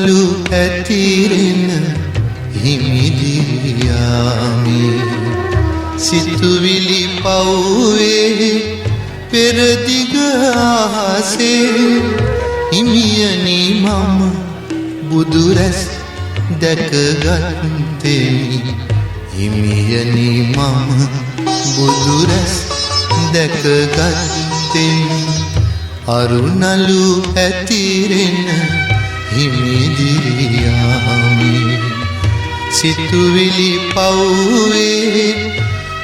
අරුණලු ඇතිරෙන හිමිදිරියාමි සිතුවිලි පවුවේ පෙරදිග ආසේ හිමියනි මම බුදුරැස් දැකගත්තෙමි හිමියනි මම බුදුරැස් දැකගත්තෙමි අරුණලු ඇතිරෙන හිමිදිරියාමි සිතුවිලි පවුවේ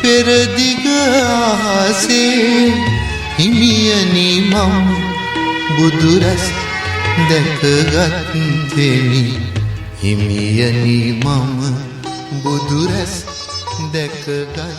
පෙරදිග ආසේ හිමියනි මම බුදුරැස් දැකගත්තෙමි හිමියනි මම බුදුරැස් දැකගත්තෙමි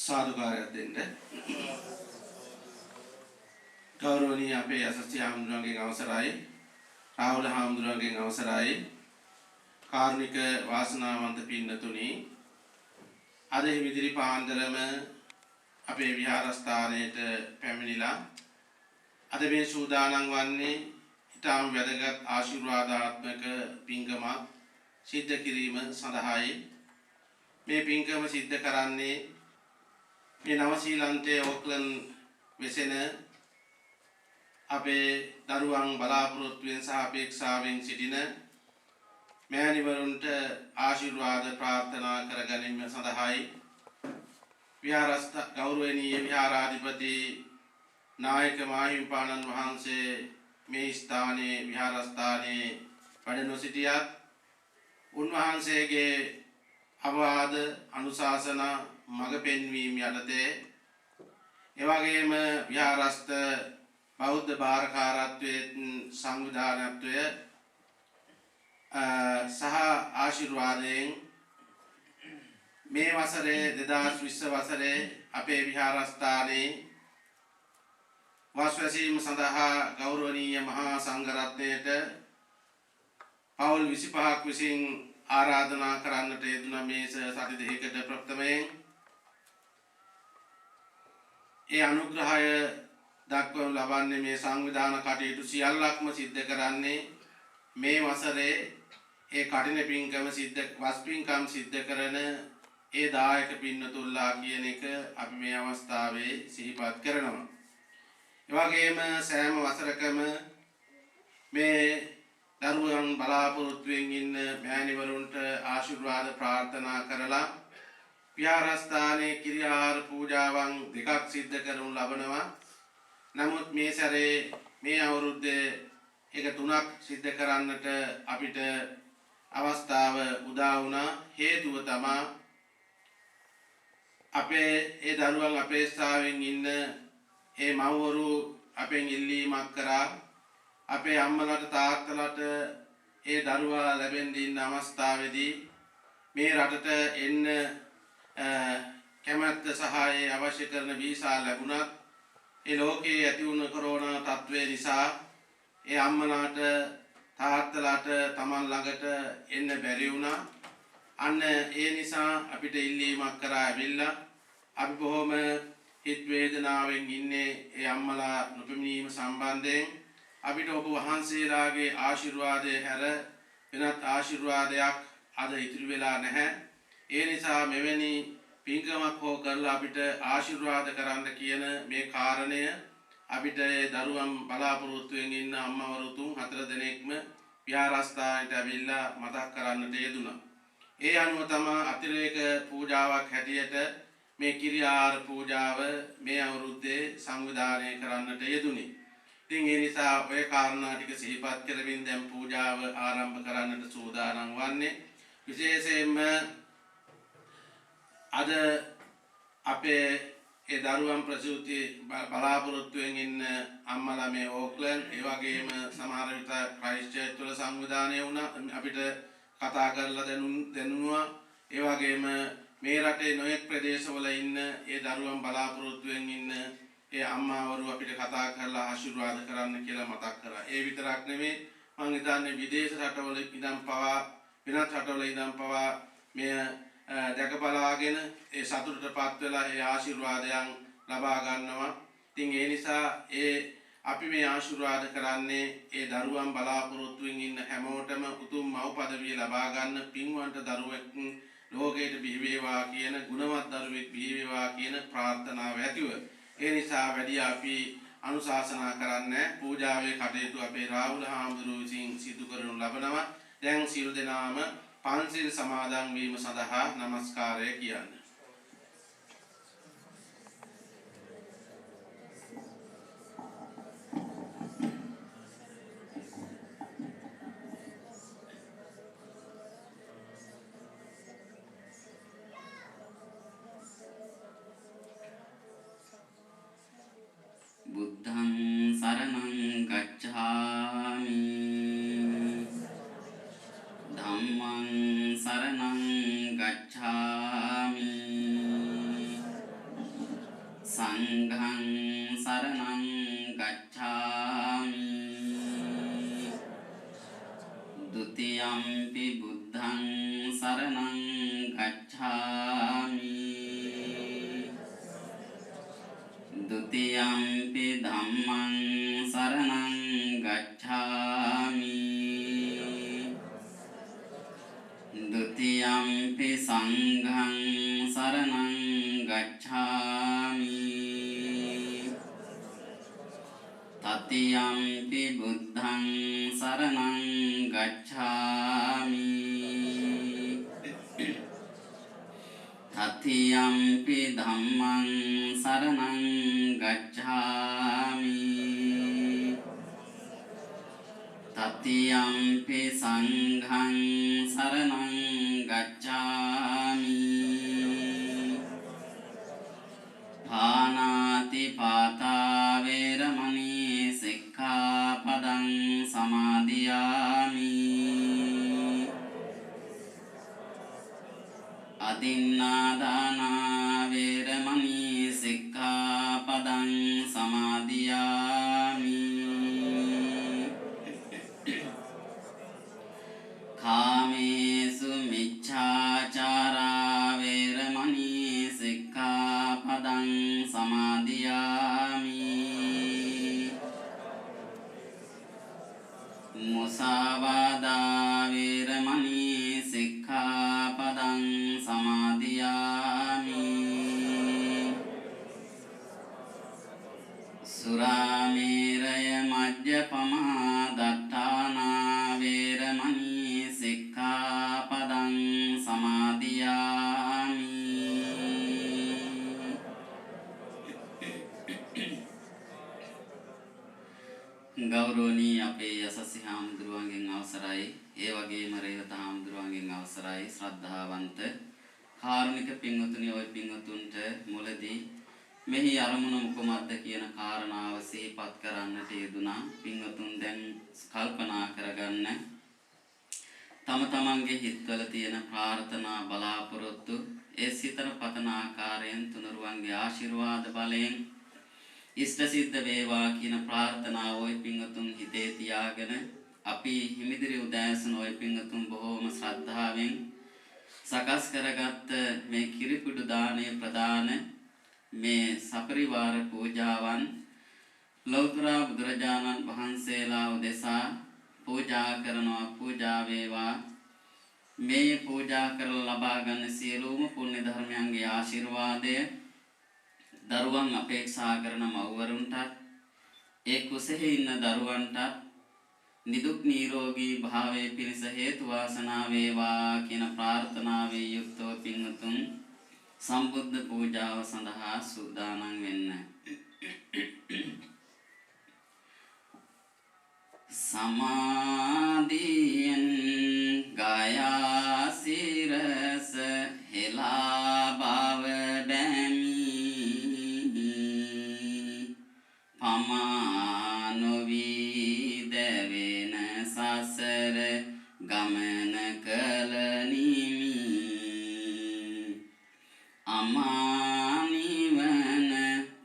සාදුකාරයක් දෙන්න. ගෞරවනීය අපේ යසස්ති හාමුදුරන්ගේ අවසරයි, රාහුල හාමුදුරන්ගේ අවසරයි, කාර්මික වාසනාවන්ත පින්නතුනි, අද විදිරි පාන්දරම අපේ විහාරස්ථානයට පැමිණිලා අද මේ සූදානම් වන්නේ ඊටාම් වැදගත් ආශිර්වාදාත්මක පින්කමක් සිද්ධ කිරීම සඳහායි. මේ පින්කම සිද්ධ කරන්නේ මේ නව ශ්‍රීලන්තයේ ඕක්ලන්ඩ් වෙසෙන අපේ දරුවන් බලාපොරොත්තුවෙන් සහ අපේක්ෂාවෙන් සිටින මෑණිවරුන්ට ආශිර්වාද ප්‍රාර්ථනා කර ගැනීම සඳහායි. විහාරස්ථ ගෞරවනීය විහාරාධිපති නායක මාහිමිපාණන් වහන්සේ මේ ස්ථානයේ විහාරස්ථානයේ වැඩ නොසිටියත් උන්වහන්සේගේ අවවාද අනුශාසනා මඟ පෙන්වීම යටතේ එවැගේම විහාරස්ථ බෞද්ධ භාරකාරත්වයේ සංවිධානත්වය සහ ආශිර්වාදයෙන් මේ වසරේ 2020 වසරේ අපේ විහාරස්ථානයේ වාස්වැසීම සඳහා ගෞරවනීය මහා සංඝරත්නයට පවුල් 25ක් විසින් ආරාධනා කරන්නට යෙදුන මේ සති දෙකකට ප්‍රථමයෙන් ඒ අනුග්‍රහය දක්වනු ලබන්නේ මේ සංවිධාන කටයුතු සියල්ලක්ම සිද්ධ කරන්නේ මේ වසරේ ඒ කටින පින්කම වස්පින්කම් සිද්ධ කරන ඒ දායක පින්නතුල්ලා කියන එක අපි මේ අවස්ථාවේ සිහිපත් කරනවා. ඒ වගේම සෑම වසරකම මේ දරුවන් බලාපොරොත්තුෙන් ඉන්න මෑණිවරුන්ට ආශිර්වාද ප්‍රාර්ථනා කරලා විහාරස්ථානයේ කිරියාර පූජාවන් දෙකක් සිද්ධ කරනු ලබනවා. නමුත් මේ සැරේ මේ අවුරුද්දේ එක තුනක් සිද්ධ කරන්නට අපිට අවස්ථාව උදා වුණා. හේතුව තමයි අපේ ඒ දරුවන් අපේක්ෂාවෙන් ඉන්න ඒ මව්වරු අපෙන් ඉල්ලීමක් කරා අපේ අම්මලාට තාත්තලාට ඒ දරුවා ලැබෙන්න ඉන්න අවස්ථාවේදී මේ රටට එන්න කැමැත්ත සහ ඒ අවශ්‍ය කරන වීසා ලැබුණත් ඒ ලෝකයේ ඇති වුණ කොරෝනා තත්ත්වය නිසා ඒ අම්මලාට තාත්තලාට තමන් ළඟට එන්න බැරි වුණා. අන්න ඒ නිසා අපිට ඉල්ලීමක් කරා ඇවිල්ලා අපි බොහොම හිත වේදනාවෙන් ඉන්නේ ඒ අම්මලා නොපෙනීම සම්බන්ධයෙන් අපිට ඔබ වහන්සේලාගේ ආශිර්වාදය හැර වෙනත් ආශිර්වාදයක් අද ඉතිරි වෙලා නැහැ. ඒ නිසා මෙවැනි පින්කමක් හෝ කරලා අපිට ආශිර්වාද කරන්න කියන මේ කාරණය අපිට දරුවන් බලාපොරොත්තුෙන් ඉන්න අම්මවරු 3-4 දෙනෙක්ම විහාරස්ථානයට ඇවිල්ලා මතක් කරන්නට යෙදුණා. ඒ අනුව තමයි අතිරේක පූජාවක් හැටියට මේ කිරියාර පූජාව මේ අවුරුද්දේ සංවිධානය කරන්නට යෙදුනේ. ඉතින් ඒ නිසා ඔය කාරණා ටික සිහිපත් කරමින් දැන් පූජාව ආරම්භ කරන්නට සූදානම් වන්නේ. විශේෂයෙන්ම අද අපේ ඒ දරුවන් ප්‍රසූති බලාපොරොත්තුෙන් ඉන්න අම්මලා මේ ඕක්ලන්ඩ් ඒ වගේම සමහර විට ක්‍රයිස්ට්චර්ච් වල සංවිධානය වුණා. අපිට කතා කරලා දැනුණා. ඒ වගේම මේ රටේ නොයෙක් ප්‍රදේශවල ඉන්න ඒ දරුවන් බලාපොරොත්තුෙන් ඉන්න ඒ අම්මාවරු අපිට කතා කරලා ආශිර්වාද කරන්න කියලා මතක් කරා. ඒ විතරක් නෙමෙයි මම හිතන්නේ විදේශ රටවල ඉඳන් පවා වෙනත් රටවල ඉඳන් පවා මේ දැකබලාගෙන ඒ සතුටටපත් වෙලා ඒ ආශිර්වාදයන් ලබා ගන්නවා. ඉතින් ඒ නිසා අපි මේ ආශිර්වාද කරන්නේ ඒ දරුවන් බලාපොරොත්තුෙන් ඉන්න හැමෝටම උතුම් මව් පදවිය ලබා ගන්න පින්වන්ත දරුවෙක් ලෝකයට බිහි වේවා කියන ගුණවත් දරුවෙක් බිහි වේවා කියන ප්‍රාර්ථනාව ඇතිව ඒ නිසා වැඩි අපි අනුශාසනා කරන්නේ පූජාවේ කටයුතු අපේ රාහුල හාමුදුරුවෝ විසින් සිදු කරනු ලබනවා. දැන් සියලු දෙනාම පන්සිල් සමාදන් වීම සඳහා নমස්කාරය කියන්න. බුද්ධං සරණං ගච්ඡාමි ධම්මං සරණං ගච්ඡාමි සංඝං සරණං ගච්ඡාමි ဒုတိယံ පි බුද්ධං සරණං ගච්ඡාමි ဒုတိယံ පි ධම්මං සරණං ගච්ඡාමි ဒုတိယံ පි සංඝං සරණං ගච්ඡාමි တတိယံ පි බුද්ධං සරණං ගච්ඡාමි တတိယံ පි ධම්මං සරණං ගච්ඡාමි တတိယံ පි සංඝං සරණං ගච්ඡාමි පානාති පාතා වේරමණී සික්ඛාපදං සමාදියාමි อดินนาดานาเวรมณีสิกขาปดังสมาธิยามิคาเมสุมิจฉาจาราเวรมณีสิกขาปดังสมาธิยามิมุสาวาดาเวรมณีสิกขาปดังสมาธิยามิสุราเมรยมัจจปมาดัฏฐานาเวรมณีสิกขาปดังสมาธิยามิ ගෞරවනීය අපේ යසසි හාමුදුරුවන්ගෙන් අවසරයි ඒ වගේම රේවත හාමුදුරුවන්ගෙන් අවසරයි ශ්‍රද්ධාවන්ත කාරුණික පින්වතුනි ඔය පින්වතුන්ට මුලදී මෙහි අරමුණ මොකක්ද කියන කාරණාව සිහිපත් කරන්නට යෙදුනා පින්වතුන් දැන් කල්පනා කරගන්න තම තමන්ගේ හිතවල තියෙන ප්‍රාර්ථනා බලාපොරොත්තු ඒ සිතන පතන ආකාරයෙන් තුනුරුවන්ගේ ආශිර්වාද බලයෙන් ඉෂ්ට සිද්ධ වේවා කියන ප්‍රාර්ථනාව ඔය පින්වතුන් හිතේ තියාගෙන අපි හිමිදිරි උදෑසන ඔය පින්වතුන් බොහෝම ශ්‍රද්ධාවෙන් සකස් කරගත්ත මේ කිරිපුඩු දාණය ප්‍රදාන මේ සපරිවාර පූජාවන් ලෞතර බුදුරජාණන් වහන්සේලා උදෙසා පූජා කරනවා පූජා වේවා මේ පූජා කරලා ලබා ගන්න සියලුම පුණ්‍ය ධර්මයන්ගේ ආශිර්වාදය දරුවන් අපේක්ෂා කරන මව්වරුන්ට ඒ කුසෙහි ඉන්න දරුවන්ට නිදුක් නිරෝගී භාවයේ පිණිස හේතු වාසනා වේවා කියන ප්‍රාර්ථනාවේ යුක්තව පින්තුන් සම්බුද්ධ පූජාව සඳහා සූදානම් වෙන්න. සමාධියෙන් ගායා සිරස හෙලා බව පමානොවී දැවෙන සසර ගමන කළ නිමි අමානිවන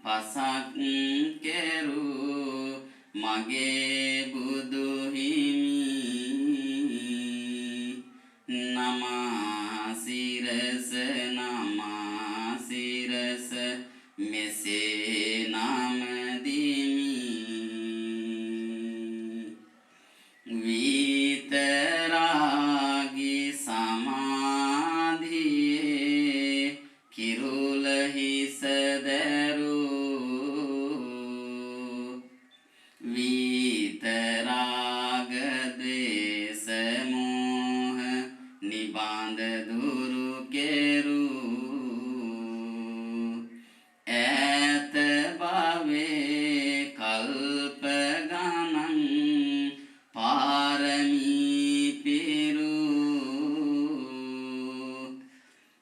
පසක් කෙරූ මගේ බුදු හිමි නමාසිරස නමාසිරස මෙසේ නම විතරාගි සමාධියේ කිරුල හිස දැරූ විතරාග ද්වේෂ මෝහ නිබඳ දුරු කෙරූ ඈත භවයේ කල්ප ගණන් පාරමී පිරූ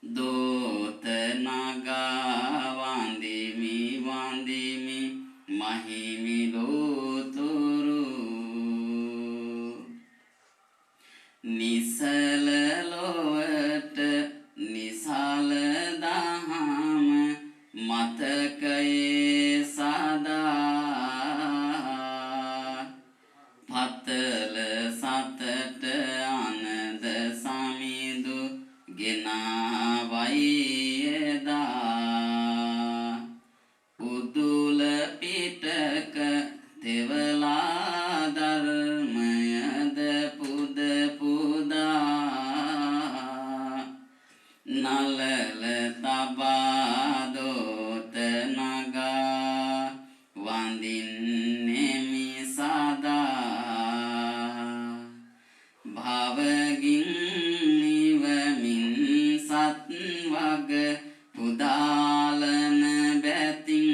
දෝත නගවන් පුදාලන බැතින්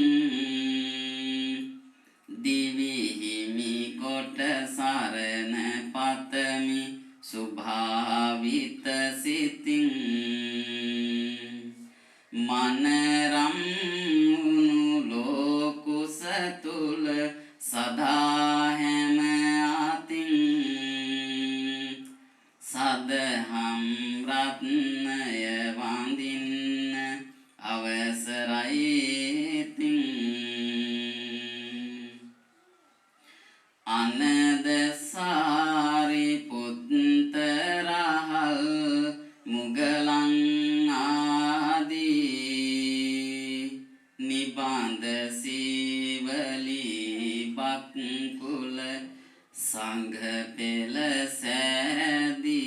දිවිහිමි කොට සරණ පතමි සුභාවිත සිතින් මනරම් වුණු ලෝකුස තුල සදා හැම අතින් සදහම් රත්නය වඳින්න අවසරයි තින් අනද සාරිපුත්ත රහල් මුගලන් ආදී නිබන්ද සීවලී බක්කුල සංඝ පෙළ සෑදී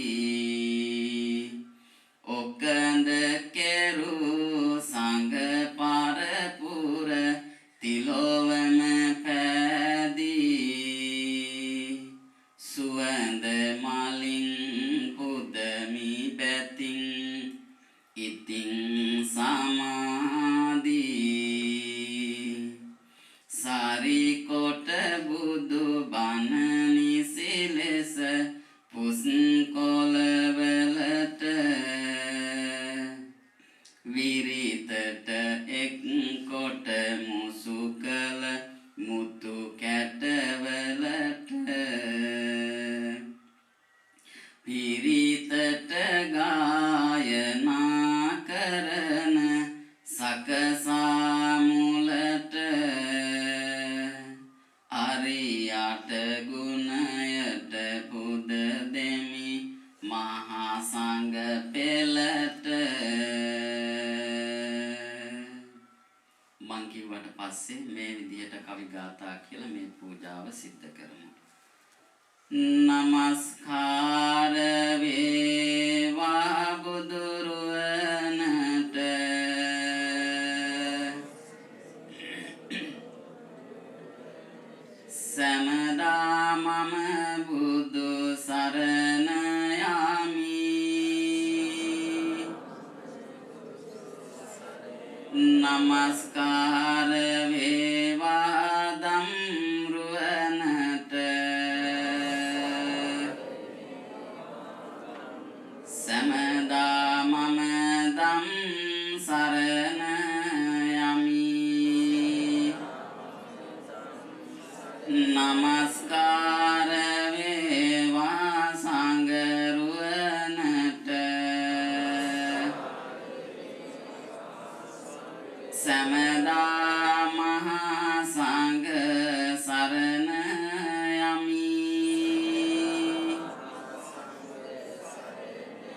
ඔකඳ කෙරු සංඝ පරපුර තිලොවම පැදී සුවඳ මලින් පුදමි බැතින් ඉතින් සමාදී සාරිකොට බුදු බණ නිසිලෙස පුස්කොළවලට විරිතට එක් කොට මුසු කළ මුතු කැටවලට පිරිතට ගායනා කරන සකසා මුලට අරියට ගුණයට පුද දෙමි මහා සංඝ පෙළට මං කිව්වට පස්සේ මේ විදිහට කවි ගාථා කියලා මේ පූජාව සිද්ධ කරමු. නමස්කාර වේවා බුදුරුවනට සමදා මම බුදු සරණ යමි. නමස්කාර වේවා දම්රුවනට සමදා මම දම් සරණ යමි. නමස්කාර වේවා සංඝරුවනට සමදා මහා සංඝ සරණ යමි.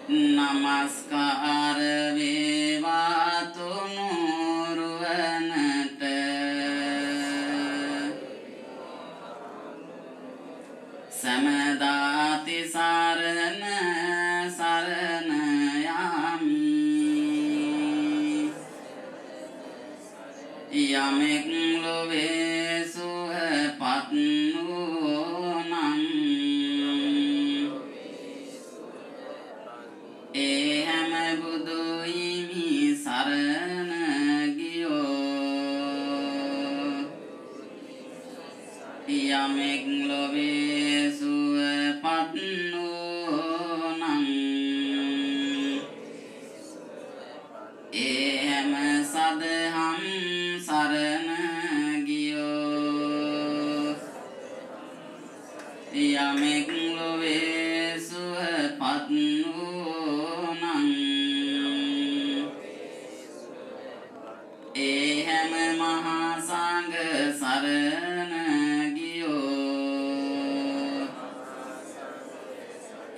නමස්කාර වේවා තුනුරුවනට සමදාති සරණ සරණ යමි. යමෙක් ලොවේ සුවපත් වූනම් ඒ හැම බුදු හිමි සරණ ගියෝ. යමෙක් ලොවේ සුවපත් වූනම් ඒ හැම සදහම් සරණ ගියෝ. යමෙක් ලොවේ සුවපත් වූනම් ඒ හැම මහා සංඝ සරණ ගියෝ.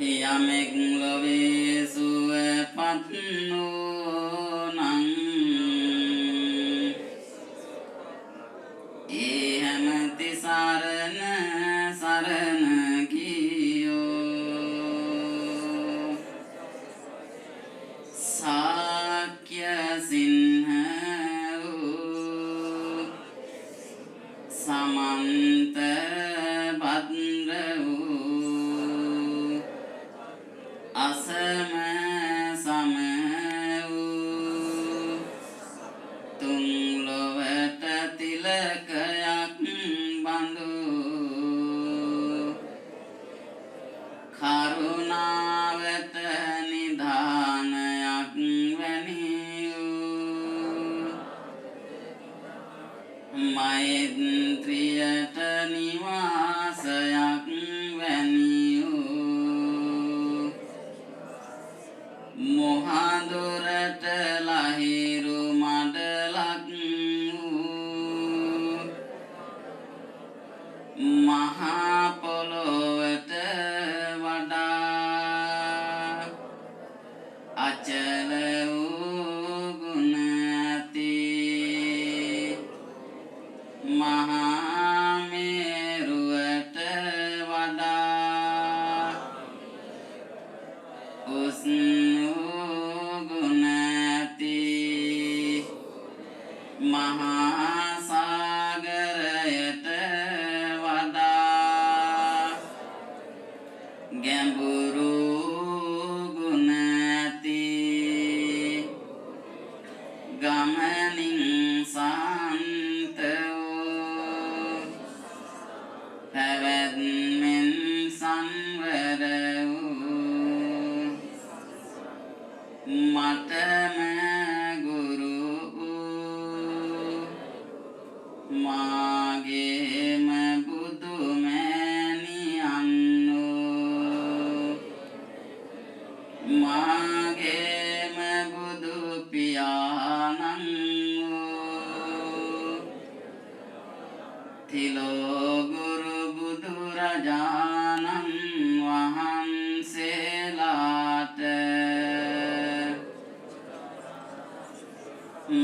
යමෙක් ලොවේ සුවපත් වූනම් ඒ හැම තිසරණ සරණ ගියෝ. සාක්‍ය සිංහ වූ සමන්ත භද්‍ර වූ අසම මෛත්‍රියට නිවාසයක් වැනියූ මොහඳුරට ලහිරු මඩලක් වූ මහා පොළොවට වඩා අචල වූ ගුණ ඇති මහා මේරුවට වඩා උස් වූ ගුණ ඇති මහා සාගරයට වඩා ගැඹුරු ගුණ ඇති ගමනින් සාන්ත වූ පැවැත්මෙන් සංවර වූ මටම ගුරු වූ මාගේම බුදු මෑණියන් වූ මාගේම බුදු පියාණන් වූ තිලෝ ගුරු බුදුරජාණන් වහන්සේලාට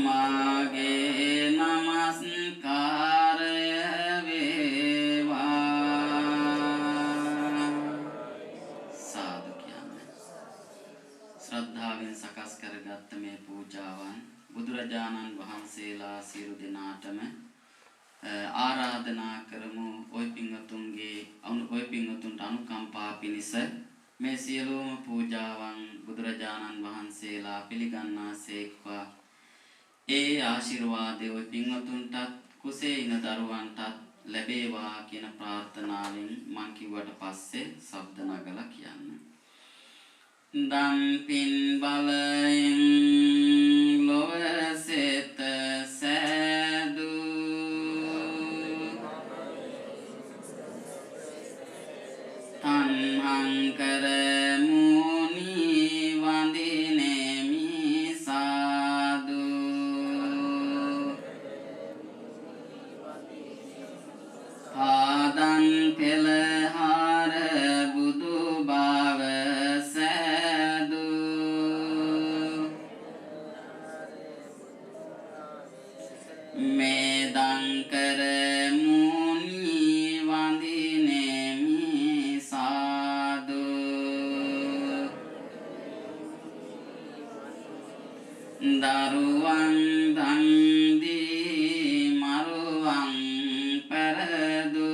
මාගේ නමස්කාරය වේවා. සාදු කියන්නේ ශ්‍රද්ධාවෙන් සකස් කරගත්ත මේ පූජාවන් බුදුරජාණන් වහන්සේලා සියලු දෙනාටම ආරාධනා කරමු. ඔය පින්වතුන්ට අනුකම්පා පිණිස මේ සියලුම පූජාවන් බුදුරජාණන් වහන්සේලා පිළිගන්නාසේක්වා. ඒ ආශිර්වාදය ඔය පින්වතුන්ටත් කුසේ ඉන දරුවන්ටත් ලැබේවා කියන ප්‍රාර්ථනාවෙන් මං කිව්වට පස්සේ ශබ්ද නගලා කියන්න. දම් පින් බලයෙන් ලොව සෙත සෑදු තන්හං කරමු නිවඳිනෙමි සාදු පාදං පෙළහර බුදු බව සෑදු මේදං කරමු නිවඳිනෙමි සාදු දරුවන් දන් දී මරුවන් පෙරදු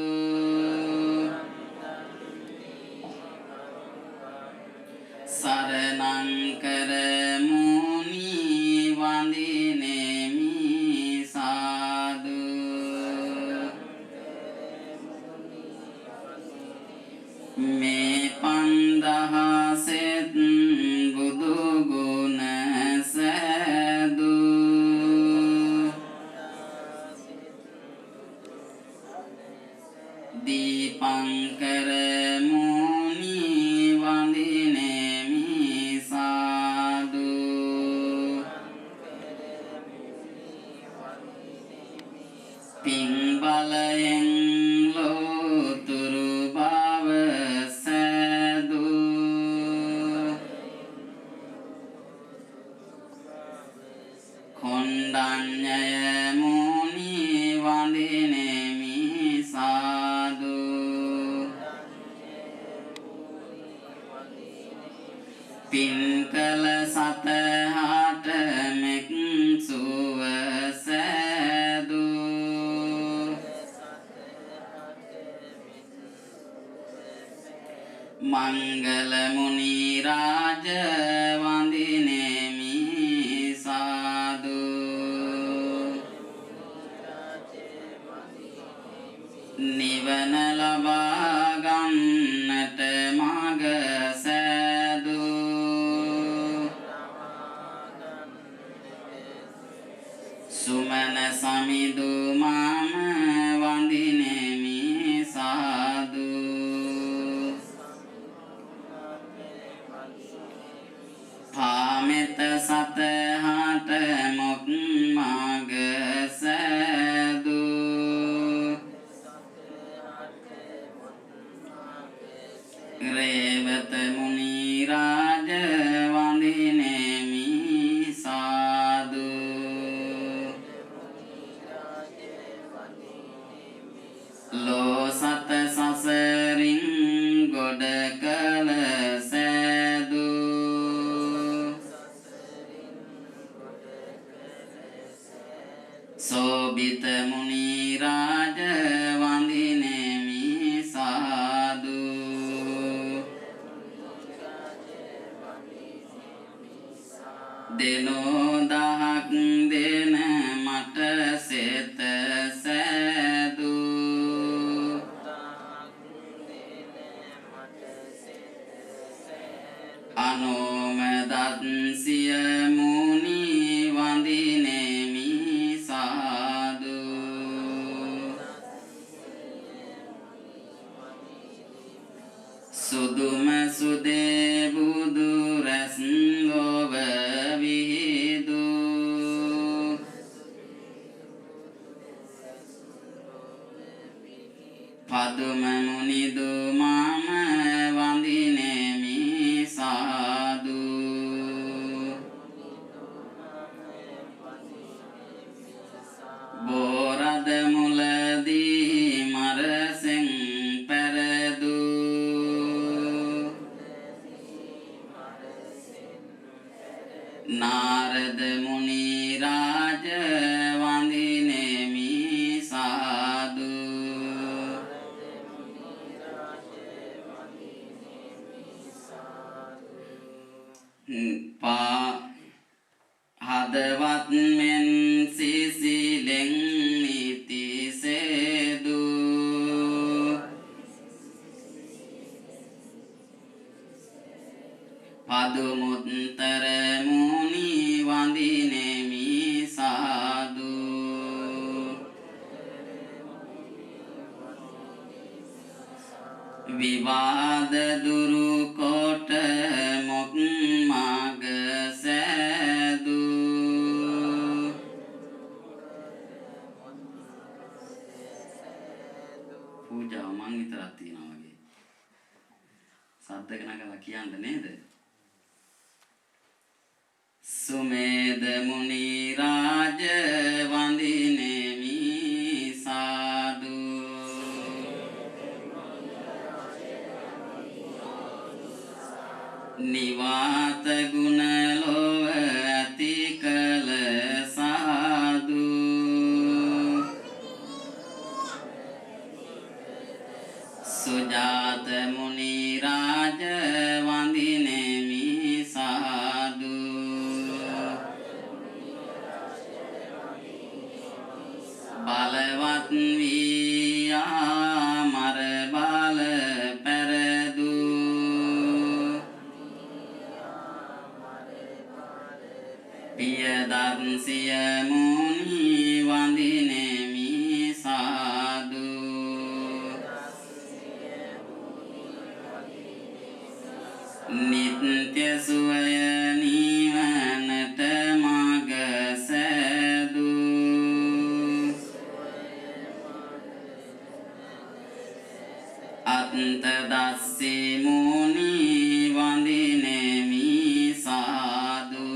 සරණං කරමු නිවඳිනෙමි සාදු මේ පන්දහසෙත් බුදු ගුණ සෑදු දීපංකර මුනි වඳිනෙමි සාදු පින් බලයෙන් ලෝතුරු බව සෑදු කොණ්ඩඤ්ඤය මුනි වඳිනෙමි සාදු පින් කළ සතහට මෙක් සුව සෑදු මංගල මුනි රාජ වඳිනෙමි සාදු නිවන ලබා ගන්නට මඟ සෑදු සුමන සමිදු මම වඳිනෙමි සාදු පාමෙත සතහට මොක් මග සෑදු රේවත මුනි රාජ වඳිනෙමි සාදු ලෝ සත සසරින් ගොඩ කළ සෑදු සෝබිත මුනි රාජ වඳිනෙමි සාදු දෙනෝ දහක් දෙන මට සෙත සෑදු අනෝම දත් සිය මුනි වඳිනෙමි සාදු සුදුම සුදේ බුදු රැස් ලොව විහිදු පදුම මුනිදු මම වඳිනෙමි සාදු බෝරද මුලදී මරසෙන් පැරදු නාරද මුනි රාජ වඳිනෙමි සාදු පා හදවත් මෙන් සිසිලෙන් නිති සේදු පදුමුත්තර මුනි වඳිනෙමි සාදු විවාද දුරු කොට මොක් මග සෑදු පූජාව මං විතරක් තියනවා වගේ සද්දක නගලා කියන්න නේද සුමේද මුනි රාජ වඳිනෙමි සාදු නිවාත ගුණ ලොව ඇති කළ සාදු සුජාත මුනි රාජ වඳිනෙමි සාදු බලවත් වියා මර බල පැරදු පියදන්සිය මුනි වඳිනෙමි සාදු නිත්‍ය සුවය නිවනට මග සෑදු අන්ත දස්සි මුනි වඳිනෙමි සාදු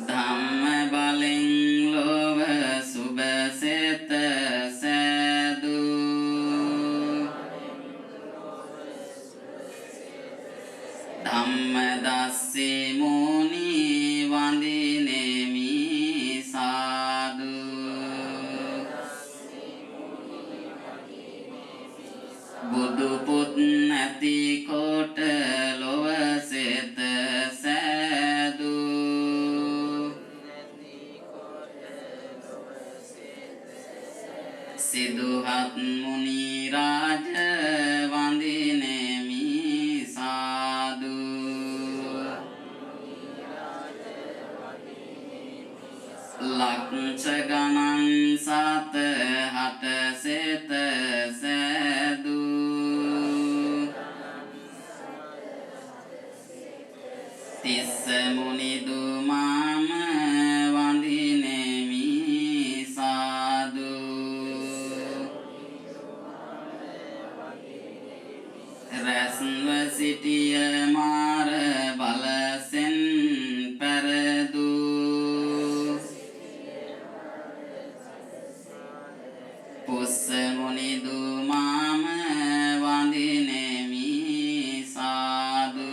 ධම්ම බලෙන් ලොව සුබ සෙත සෑදු ධම්ම දස්සි මුනි වඳිනෙමි සාදු බුදු පුත් නැති කොට ලොව සෙත සෑදු සිදුහත් මුනි රාජ වඳිනෙමි සාදු ලක්ෂ ගණන් සත හට සෙත සෑදූ තිස්ස මුනිදුමාම වඳිනෙමි සාදු රැස්ව සිටිය මාර බලසෙන් පැරදූ පුස්ස මුනිදුමාම වඳිනෙමි සාදු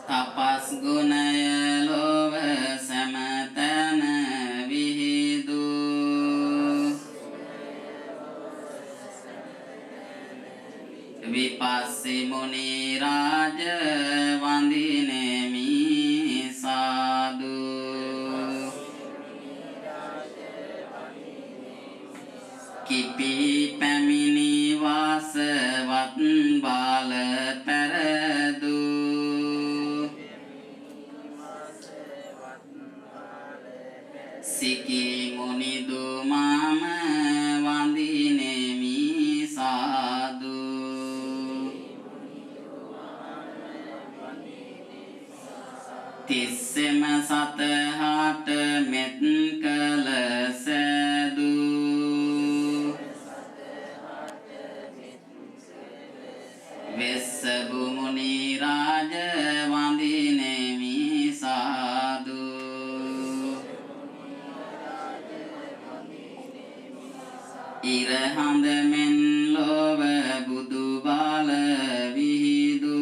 තපස් ගුණය ලොව සැමතැන විහිදු විපස්සී මුනි රාජ වඳිනෙමි සාදු කිපි පැමිණි වාසවත් බාල පැරදු සිකී මුනිදුමාම වඳිනෙමි සාදු තිස්සෙම සතහට මෙත් කළ සෑදු වෙස්සබු මුනි රාජ වඳිනෙමි සාදු ඉරහඳ මෙන් ලොව බුදු බාල විහිදු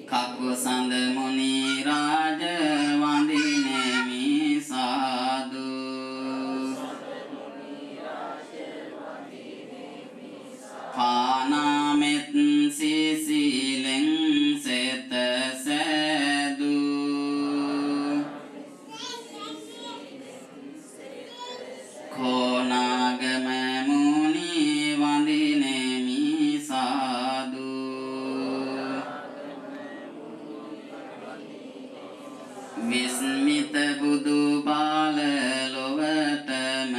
කකුසඳ මුනි රාජ වඳිනෙමි සාදු පානාමෙත් සිසිලෙන් සෙත සෑදු කෝනාගම මුනි වඳිනෙමි සාදු විස්මිත බුදු බාල ලොවටම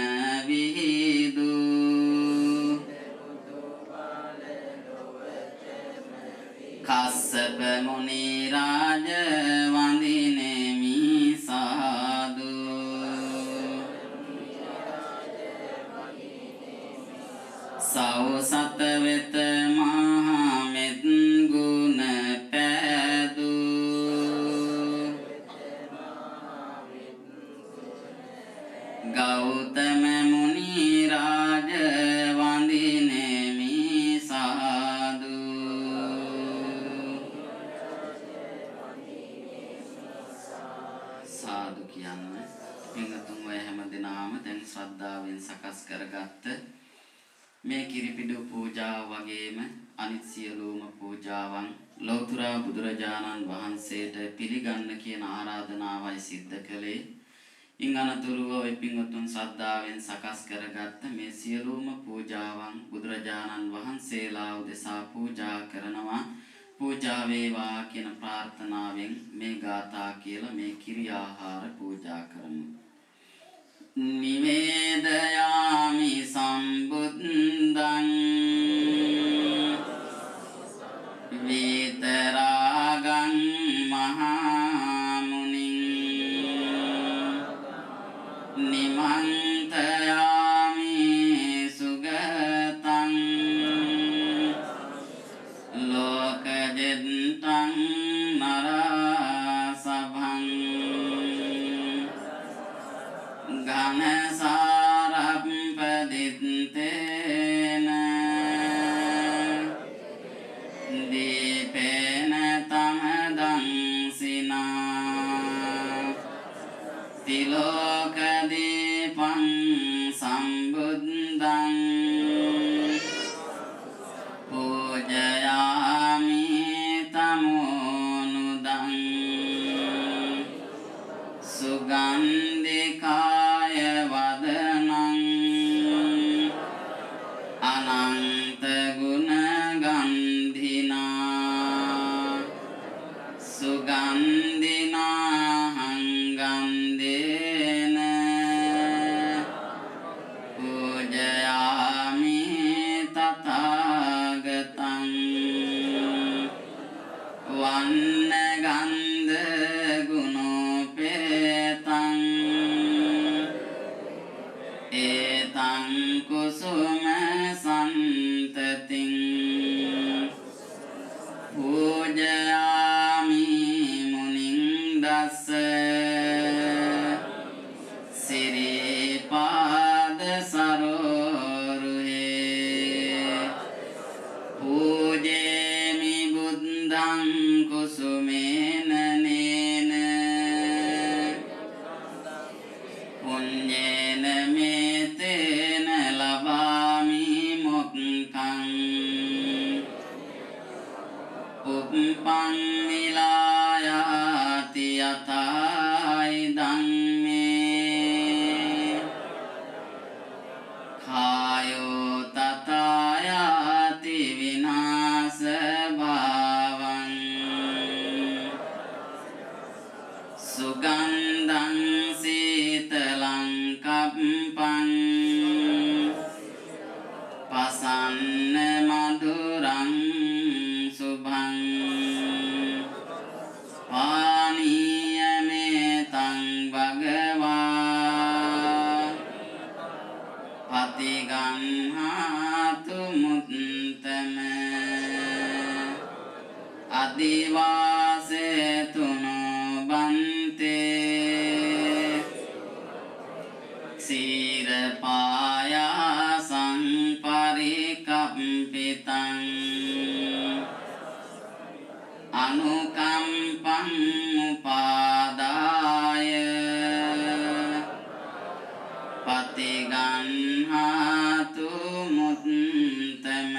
විහිදු කස්සප මුනි රාජ වඳිනෙමි සාදු සෞසත වෙත මහා මෙත් ගුණ පෑදු ගෞතම මුනි රාජ වඳිනෙමි සාදු සාදු කියන්න පින්වතුන් ඔය හැම දිනම දැන් ශ්‍රද්ධාවෙන් සකස් කරගත්ත මේ කිරිපිඩු පූජාව වගේම අනිත් සියලුම පූජාවන් ලෞතර බුදුරජාණන් වහන්සේට පිළිගන්න කියන ආරාධනාවයි සිද්ධ කළේ. ඉන් අනතුරුව ඔය පින්වතුන් ශ්‍රද්ධාවෙන් සකස් කරගත්ත මේ සියලුම පූජාවන් බුදුරජාණන් වහන්සේලා උදෙසා පූජා කරනවා. පූජා වේවා කියන ප්‍රාර්ථනාවෙන් මේ ගාථා කියලා මේ කිරි ආහාර පූජා කරමු. නිවේදයාමි සම්බුද්ධං විතරාගං මහා මුනිං නිමන්තයාමි සුගතං ලෝකජෙත්තං නරසභං ඝනසාරප්පදිත්තේන දීපේන තමදං සිනා තිලෝක දීපං සම්බුද්ධං පූජයාමි තමෝනුදං සුගන්ධිකාය වදනං අනන්ත ගුණ ගන්ධ කං පුප්පං මිලායාති යතයි ධම්මේ කායෝ තතයාති විනාශ භාවං සුගන්ධං සීතලං කප්පං පසන්න මధుරං සුභං පානීයමේතං භගවා පතිගන්හාතු මුත්තම අදිවාසේතුනෝ බන්තේ සීරපායාසං පරිකම්පිතං අනුකම්පං උපාදාය පතිගන්හාතු මුත්තම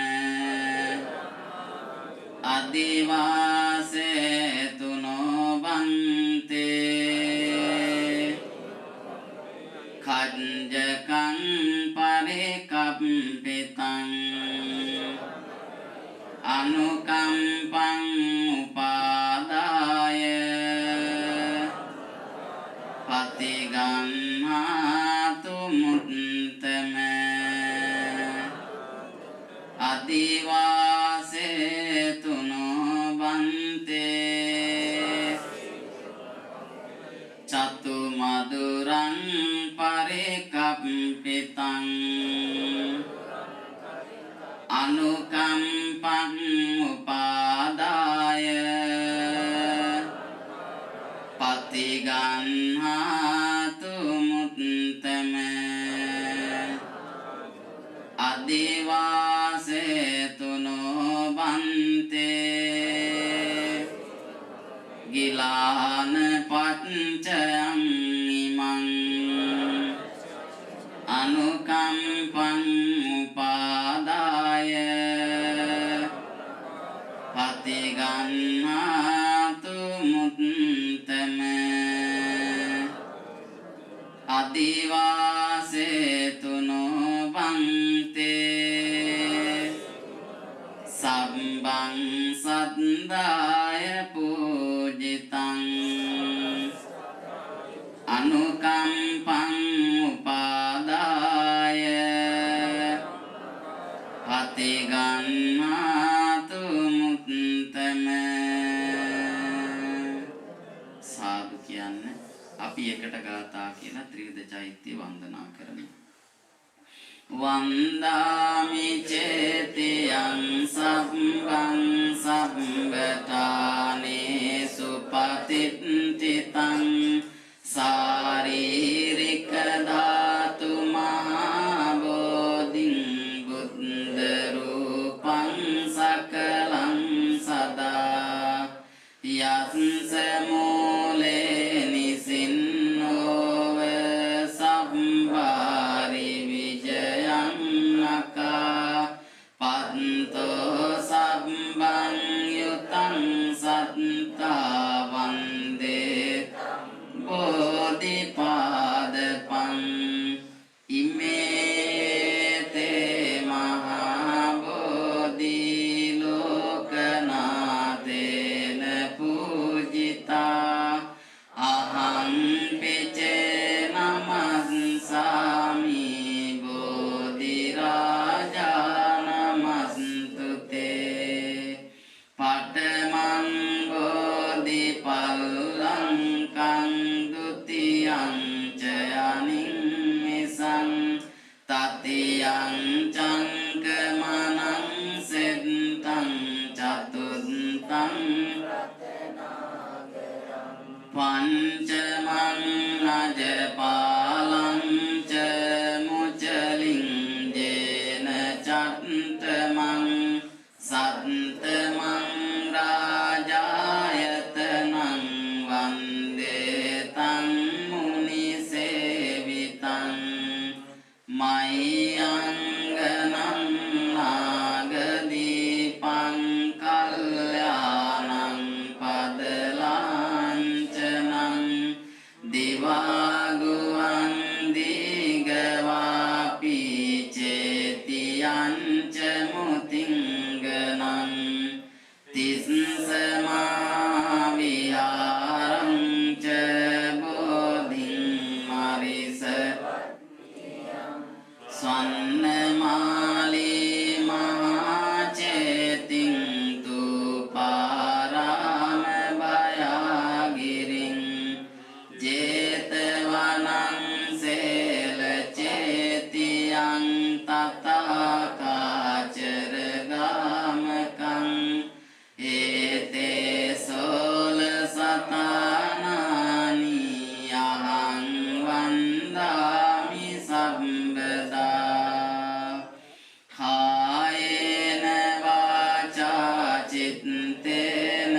අදිවාසේතුනෝ බන්තේ කංජකං පරිකම්පිතං අනුකම්පං උපාදාය පතිගන්හාතු මුත්තම අදිවාසේතුනෝ බන්තේ චතු මధుරං පරිකම්පිතං අනුකම්පං උපාදාය පතිගන්හාතු මුත්තම අදිවාසේතුනෝ බන්තේ ගිලාන පච්චයං ඉමං අනුකම්පං උපාදාය පතිගන්හාතු මුත්තම අදිවාසේතුනෝ බන්තේ සම්බං සද්දාය පූජිතං අනුකම්පං උපාදාය පතිගන්හාතු මුත්තම සාදු කියන්න අපි එකට ගාථා කියලා ත්‍රිවිධ චෛත්‍ය වන්දනා කරමු. වන්දාමි චේතියං සබ්බං සබ්බඨානේ සුපතිත්තිතං සාරීරික ධාතු මහා බෝධිං බුද්ධ රූපං සකලං සදා යස්ස මූලේ නිසින්නෝව සම්භාරි විජයං නකා පත්තෝ සබ්බං යුතං සත්තා වන්දේ බෝධිපාදපං ඉමේතේ මහා බෝධි ලෝකනාතේන පූජිතා අහං පිචේ නමස්සාමි බෝධි රාජා නමස්තුතේ පඨමං බෝධි පල්ලංකං ဒုတိယං ච අනිම්මිසං තතියං චංකමනං සෙත්තං චතුත්තං පංචමං අජපාලං ච මුචලින් ජේන චත්තමං සත්තමං රාජායතනං වන්දේ තං මුනි සේවිතං මයංගනං යංච මුතිංගනං තිස්සමා විහාරංච බෝධින් මරිස ස්වන්නමාලී මහාචේතින් තු පාරාම භයාගිරින් ජේතවනං සේල චේතියං තථාකාචර ගාමකං ඒතේ සෝල සතානානි අහං වන්දාමි සම්බදා කායේන වාචා චිත්තේන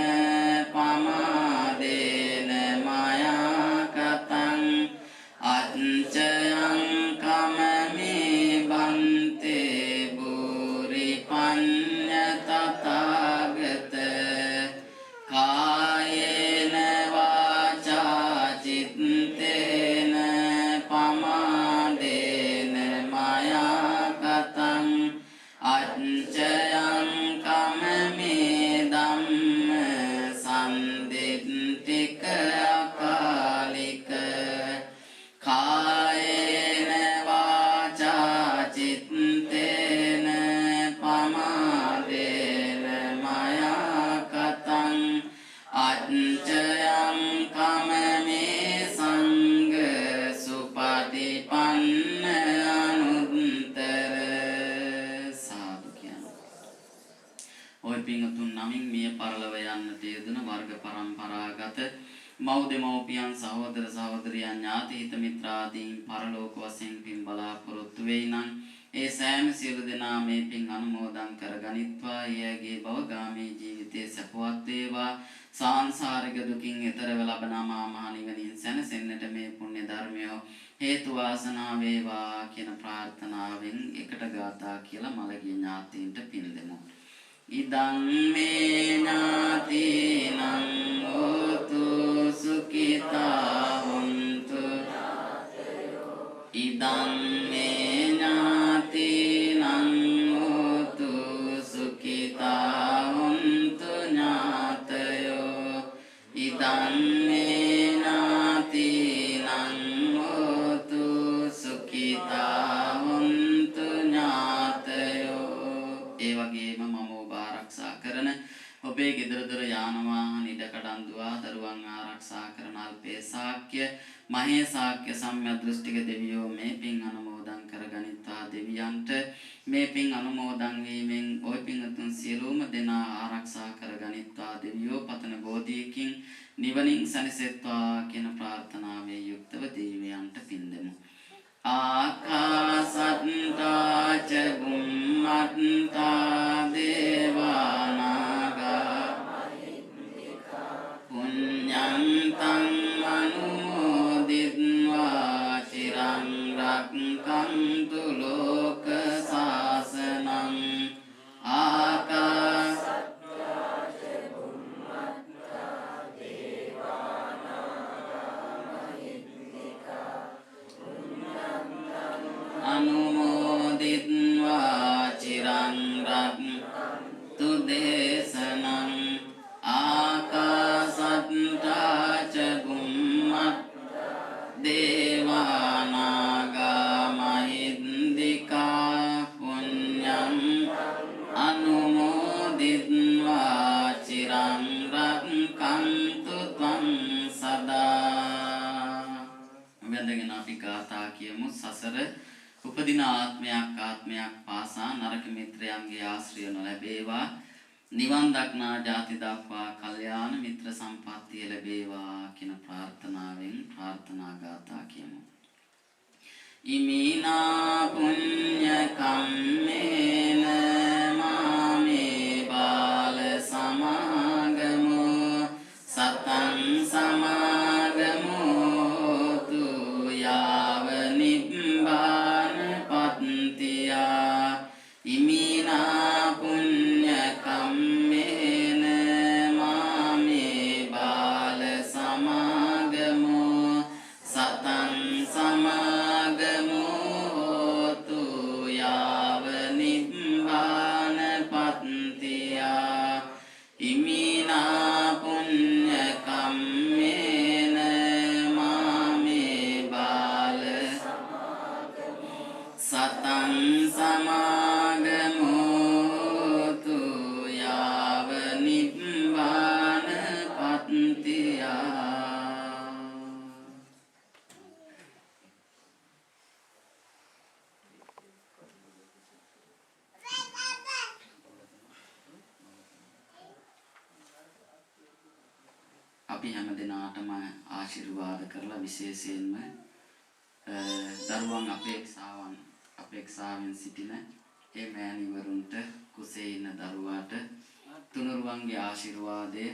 පමාදේන මයා කතං අච්චයං කමමේ බන්තේ බුරි පඤ්ඤ තථාගත කායේන වාචා චිත්තේන පමාදේන මයා කතං අච්චයං කමමේ ධම්ම සම්දිට්ඨික අකාලික කායේන වාචා චිත්තේන පමාදේන මයා කතං අච්චයං කමමේ සංඝ සුපටිපන්න අනුත්තර සාදු කියනවා. ඔය පින්තුන් නමින් මිය පරලව යන්නට යෙදුන වර්ග පරම්පරාගත මව් දෙමව්පියන් සහෝදර සහෝදරියන් ඥාති හිත මිත්‍රාදීන් පරලෝක වශයෙන් පින් බලාපොරොත්තු වෙයි නම් ඒ සෑම සියලු දෙනා මේ පින් අනුමෝදන් කරගනිත්වා. එයගේ භවගාමී ජීවිතයේ සපවත් වේවා. සාංසාරික දුකින් එතර ලබන මහා නිවනින් සැනසෙන්නට මේ පුණ්‍ය ධර්මය හේතු වාසනා වේවා කියන ප්‍රාර්ථනාවෙන් එකට ගාථා කියලා මළගිය ඥාතීන්ට පින් දෙමු. ඉදං මේ ඥාතිනං හෝතු සුඛිතා හොන්තු ඉදං මේ ඥාතිනං හෝතු සුඛිතා හොන්තු ඥාතයෝ ඉදං මේ ඥාතිනං හෝතු සුඛිතා හොන්තු ඥාතයෝ. ඒ වගේම මම ඔබ ආරක්ෂා කරන ඔබේ ගෙදර දොර යාන වාහන ඉඩකඩම් දුවා දරුවන් ආරක්ෂා කරන අල්පේ ශාක්‍ය මහේ ශාක්‍ය සම්‍යක් දෘෂ්ටික දෙවියෝ මේ පින් අනුමෝදන් කරගනිත්වා. දෙවියන්ට මේ පින් අනුමෝදන් වීමෙන් ඔය පින්තුන් සියලුම දෙනා ආරක්ෂා කරගනිත්වා. දෙවියෝ පතන බෝධියකින් නිවනින් සැනසෙත්වා කියන ප්‍රාර්ථනාවෙන් යුක්තව දෙවියන්ට පින් දෙමු. ආකාසත්තා ච බුම්මත්තා දේවානාගා පුඤ්ඤං තං අනුමෝදිත්වා චිරං රක්ඛන්තු ලෝක සාසනං. ආකාසත්තා ච බුම්මත්තා දේවානාගා මහිද්దికා අනුමෝදිත්වා චිරං රක්ඛන්තු දේශනං. ආකාසත්තා ච බුම්මත්තා දේවානාගා මහිද්దికා පුඤ්ඤං අනුමෝදිත්වා චිරං රක්ඛන්තු ත්වං සදා. වැඳගෙන අපි ගාථා කියමු. සසර උපදින ආත්මයක් පාසා නරක මිත්‍රයන්ගේ ආශ්‍රය නොලැබේවා. නිවන් දක්නා ජාති දක්වා කල්යාණ මිත්‍ර සම්පත්තිය ලැබේවා කියන ප්‍රාර්ථනාවෙන් ප්‍රාර්ථනා ගාථා කියමු. ඉමිනා පුඤ්ඤ කම්මේන මාමේ බාල සමාගමෝ සතං සමාගමෝ තු යාව නිබ්බාන පත්තියා. ඉමිනා පුඤ්ඤ කම්මේන මාමේ බාල සමාගමෝ සතං සමාගමෝ තු යාව නිබ්බාන අපි හැම දිනාටම ආශිර්වාද කරලා විශේෂයෙන්ම දරුවන් අපේක්ෂාවෙන් සිටින ඒ මෑණිවරුන්ට කුසේ ඉන්න දරුවාට තුනුරුවන්ගේ ආශිර්වාදය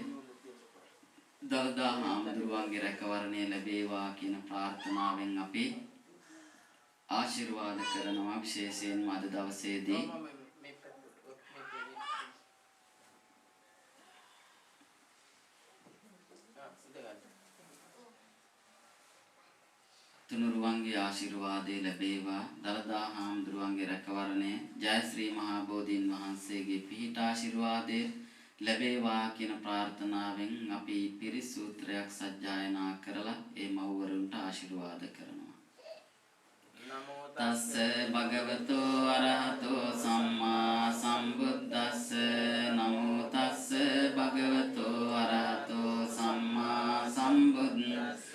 දළදා හාමුදුරුවන්ගේ රැකවරණය ලැබේවා කියන ප්‍රාර්ථනාවෙන් අපි ආශිර්වාද කරනවා විශේෂයෙන්ම අද දවසේදී තුනුරුවන්ගේ ආශිර්වාදය ලැබේවා දළදා හාමුදුරුවන්ගේ රැකවරණය ජයශ්‍රී මහා බෝධීන් වහන්සේගේ පිහිට ආශිර්වාදය ලැබේවා කියන ප්‍රාර්ථනාවෙන් අපි පිරිස් සූත්‍රයක් සජ්ජායනා කරලා ඒ මව්වරුන්ට ආශිර්වාද කරනවා. තස්ස භගවතෝ අරහතෝ සම්මා සම්බුද්දස්ස නමෝ තස්ස භගවතෝ අරහතෝ සම්මා සම්බුද්දස්ස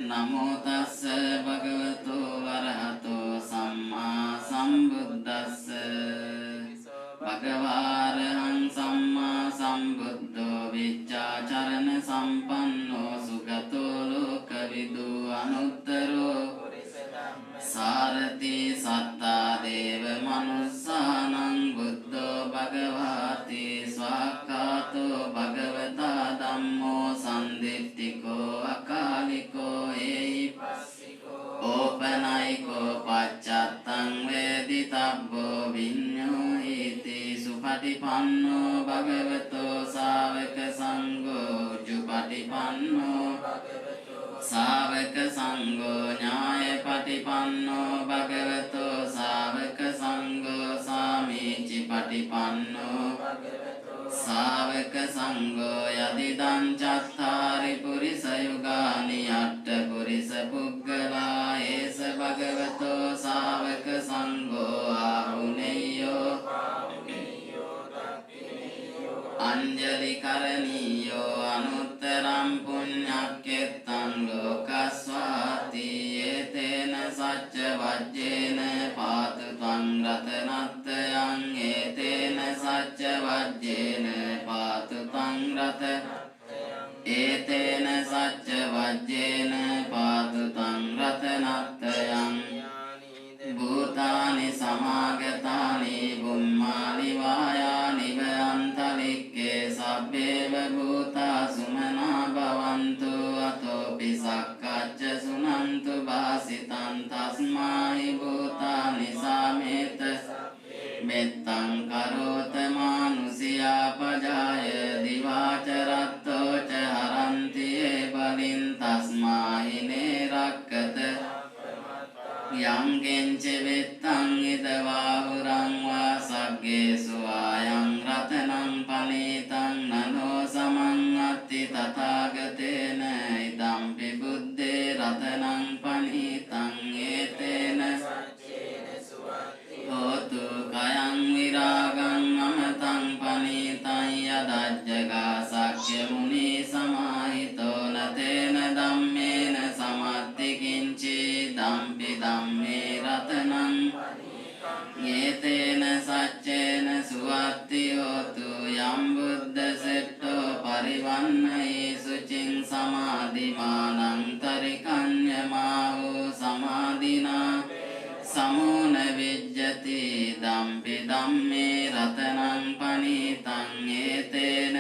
නමෝ තස්ස භගවතෝ අරහතෝ සම්මා සම්බුද්දස්ස භගවාරහං සම්මා සම්බුද්ධෝ විච්ඡාචරණ සම්පන්නෝ සුගතෝ ලෝකවිදු අනුත්තරෝ සාරති සත්තා දේව මනුස්සානං බුද්ධෝ භගවාති ස්වාක්ඛාතෝ භගවතා ධම්මෝ සම්දිට්ඨිකෝ අකාලිකෝ ඒයි ඕපනයිකෝ පච්චත්තං වේදිතබ්බෝ විඤ්ඤෝ ඉති සුපටිපන්නෝ භගවතෝ ශාවක සංඝෝ ජුපටිපන්නෝ ශාවක සංඝෝ ඥායපටිපන්නෝ භගවතෝ ශාවක සංඝෝ සාමීචි පටිපන්නෝ ශාවක සංඝෝ යදිදං චත්තාරි පුරිස යුගානි අට්ඨ පුරිස පුග්ගලා ඒස භගවතෝ ශාවක සංඝෝ ආහුනේයෝ අංජලි කරණීයෝ අනුත්තරං පුඤ්ඤක්කෙත්තං ලෝකස්වාති ඒතේන සච්ච වජ්ජේන පාතු ත්වං රතනත්තයං ඒතේන සච්ච වජ්ජේන පාතු ත්වං ඒතේන සච්ච වජ්ජේන පාතු ත්වං රතනත්තයං භූතානි සමාගතානි බුම්මානි වායානි වයන්තලික්කේ සබ්බේව භූතා සුමනා භවන්තු අතෝපි සක්කච්ඡ සුනන්තු භාසිතං තස්මාහි භූතානි සාමේත මෙත්තං කරෝත මානුසියා පජාය දිවාචරත්තෝ ච හරන්ති ඒ බලින් තස්මාහි නේරක්කත යං ගෙංච වෙත්තං ඉදවාහුරං වා සග්ගේසු ආයං රතනං පනීතං නනෝ සමං අත්ති තථාගතේන ඉදම්පි බුද්දේ රතනං පනීතං ඒතේන හෝතු කයං විරාගං අමතං පනීතං යදජ්ජගා සක්්‍ය මුනි සමාහිතෝ නතේන ධම්මේන සමත්ති කිංචි ධම්පි ධම්මේ රතනං ඒතේන සච්චේන සුවත්ති හෝතු යම් බුද්ධ සෙට්ටෝ පරිවන්නයි සුචින් සමාධිමානං තරිකඤ්ඤමාහු සමාධිනා සමෝන විජ්ජති ධම්පි ධම්මේ රතනං පනීතං ඒතේන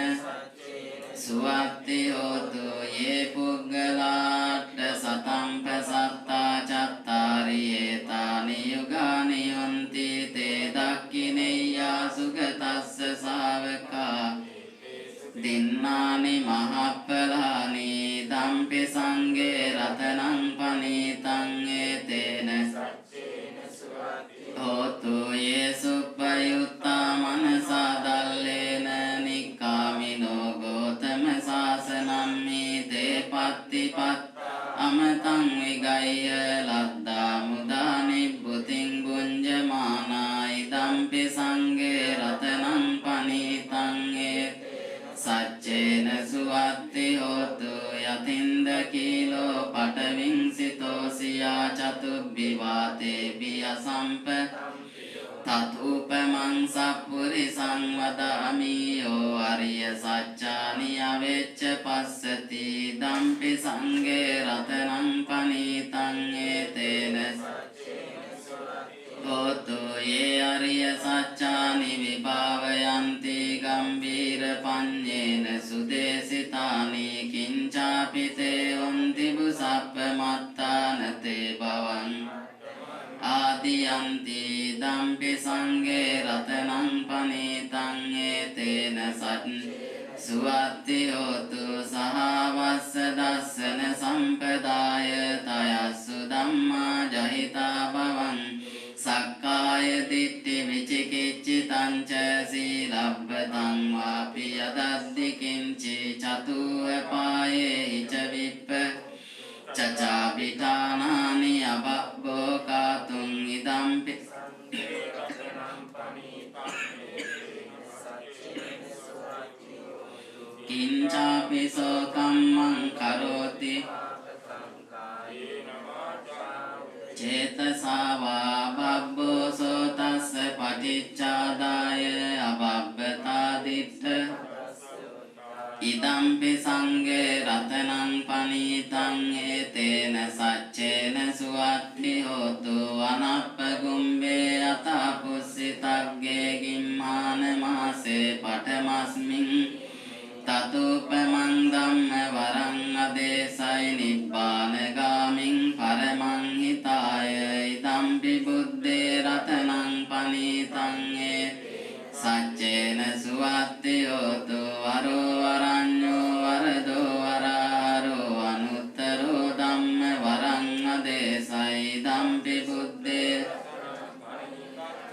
සුවත්ති හෝතු යේ පුග්ගලාට සතං පසත්තා චත්තාරි ඒතානි යුගානි යොන්ති තේ දක්ඛිනේයා සුගතස්ස ශාවකා දින්නානි මහප්පලානි ධම්පි සංඝේ රතනං පනීතං ඒතේන හෝතු යේසුප්පයුත්තා මනසා දල්ලේන නික්ඛාමිනෝ ගෝතම සාසනම්මි තේ පත්තිපත් අමතං විගය්‍ය ලද්දා මුදා නිබ්බුතින් ගුඤ්ජමානායි ධම්පි සංඝේ රතනං පනීතං සච්චේන සුවත්ති හෝතු යතින්ද කීලෝ පටවින් සිතෝ සියා චතුබ්බි වාතේ බිය සම්ප තතුපමං සප්පුරිසං වදාමි යෝ අරිය සච්චානි අවෙච්ච පස්සති දම්පි සංඝේ රතනං පනීතං ඒතේන හෝතු යේ අරිය සච්චානි විභාවයන්ති ගම්බීර පඤ්ඤේන සුදේසිතානි කිංචාපිතේ හොන්ති බුසප්ප මත්තානතේ භවං ආදියන්ති දම්පි සංඝේ රතනං පනීතං ඒතේන සත් සුවත්ති හෝතු සහවස්ස දස්සන සම්පදාය තයස්සු ධම්මා ජහිතා භවං සක්කාය දිට්ඨි විචිකිච්ඡිතං ච සීලබ්බතං වාපි යදද්දි කිංචි චතුවපායේ ච විප්ප චචාපිඨානානි අබබ්බෝකාතුං ඉදම්පි කිංචාපි සෝ කම්මං කරෝති චේතසා වා බබ්බෝ සෝ තස්ස පටිච්චාදාය අබබ්බතා දිට්ඨ ඉදම්පි සංඝේ රතනං පනීතං ඒතේන සච්චේන සුවත්ති හෝතු අනප්පගුම්බේ අතපුස්සිතග්ගේ ගිම්මාන මාසේ පඨමස්මින් තතුපමං ධම්ම වරං අදේසයි නිබ්බානගාමින් පරමං හිතාය ඉදම්පි බුද්දේ රතනං පනීතං ඒ සච්චේන සුවත්ති හෝතු වරෝ වරඤ්ඤෝ වරදෝ වරාරෝ අනුත්තරෝ ධම්ම වරං අදේසයි දම්පි බුද්දේ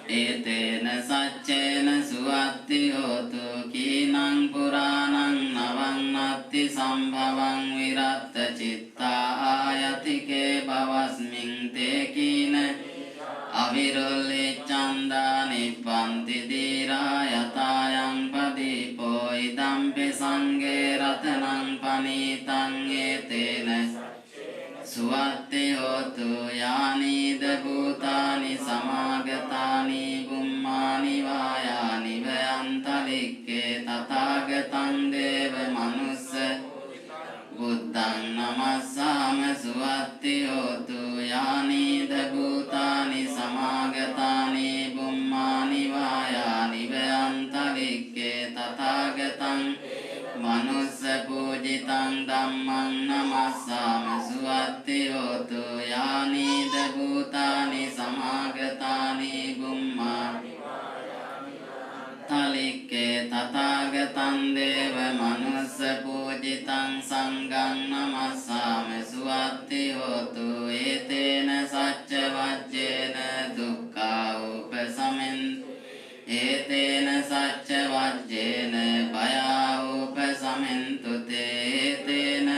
ඒතේන සච්චේන සුවත්ති හෝතු කීනං පුරාණං නවං නත්ති සම්භවං විරත්ත චිත්තා ආයතිකේ භවස්මින් තේ කීන අවිරොල්ලි චන්දා නිප්පන්ති දීරා යතායං පදීපෝ ඉදම්පි සංඝේ රතනං පනීතං ඒතේන සුවත්ති හෝතු යානීද භූතානි සමාගතානි බුම්මානි වායානි වයන්තලික්කේ තථාගතං දේව මනුස්ස බුද්ධං නමස්සාම සුවත්ති හෝතු යානීද භූතානි සමාගතානි බුම්මානි වායානි වයන්තලික්කේ තථාගතං මනුස්ස පූජිතං ධම්මං නමස්සාම සුවත්ති හෝතු යානීද භූතානි සමාගතානි බුම්මානි තලික්කේ තථාගතං දේව මනුස්ස පූජිතං සංඝං නමස්සාම සුවත්ති හෝතු ඒතේන සච්ච වජ්ජේන දුක්ඛා උපසමෙන් ඒතේන සච්ච වජ්ජේන භයා උපසමෙන්තු තේතේන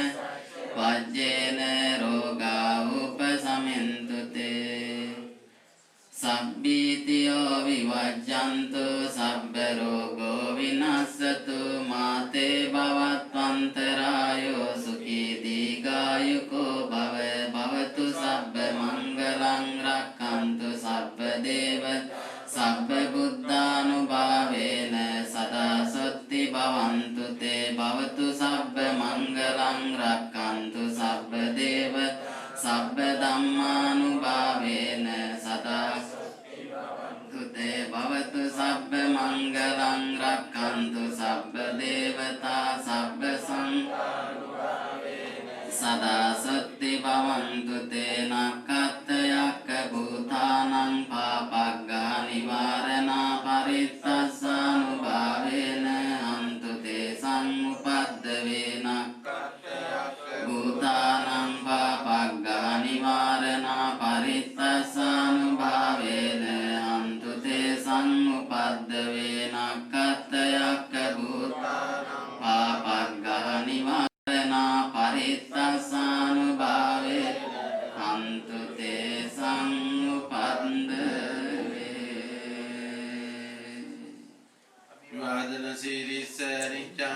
වජ්ජේන රෝගා උපසමෙන්තු තේ සබ්බීතියෝ විවජ්ජන්තු සබ්බ රෝගෝ විනස්සතු මාතේ භවත්වන්තරායෝ සුඛී දීඝායුකෝ භව භවතු සබ්බ මංගලං රක්ඛන්තු සබ්බ දේව සබ්බ බුද්ධානුභාවේන සදා සොත්ති භවන්තු තේ භවතු සබ්බ මංගලං රක්ඛන්තු සබ්බ දේව සබ්බ ධම්මානුභාවේන සදා තේ භවතු සබ්බ මංගලං රක්ඛන්තු සබ්බ දේවතා සබ්බ සංඝානුභාවේන සදා සොත්ති භවන්තු තේ නක්ඛත්තයක්ඛ භූතානං පාපග්ගා නිවාරණා පරිත්තස්සානුභාවේන අන්තු තේ සම්උපද්දවේන භූතානං පාපග්ගා නිවාරණා පරිත්තස්සානුභාවේන අන්තු තේ සම්උපද්දවේන නක්ඛත්තයක්ඛ භූතානං පාපග්ගා නිවාරණා පරිත්තස්සානුභාවේන අන්තු තේ සම්උපද්දවේ විවාදන සීරිස්ස නිච්ඡං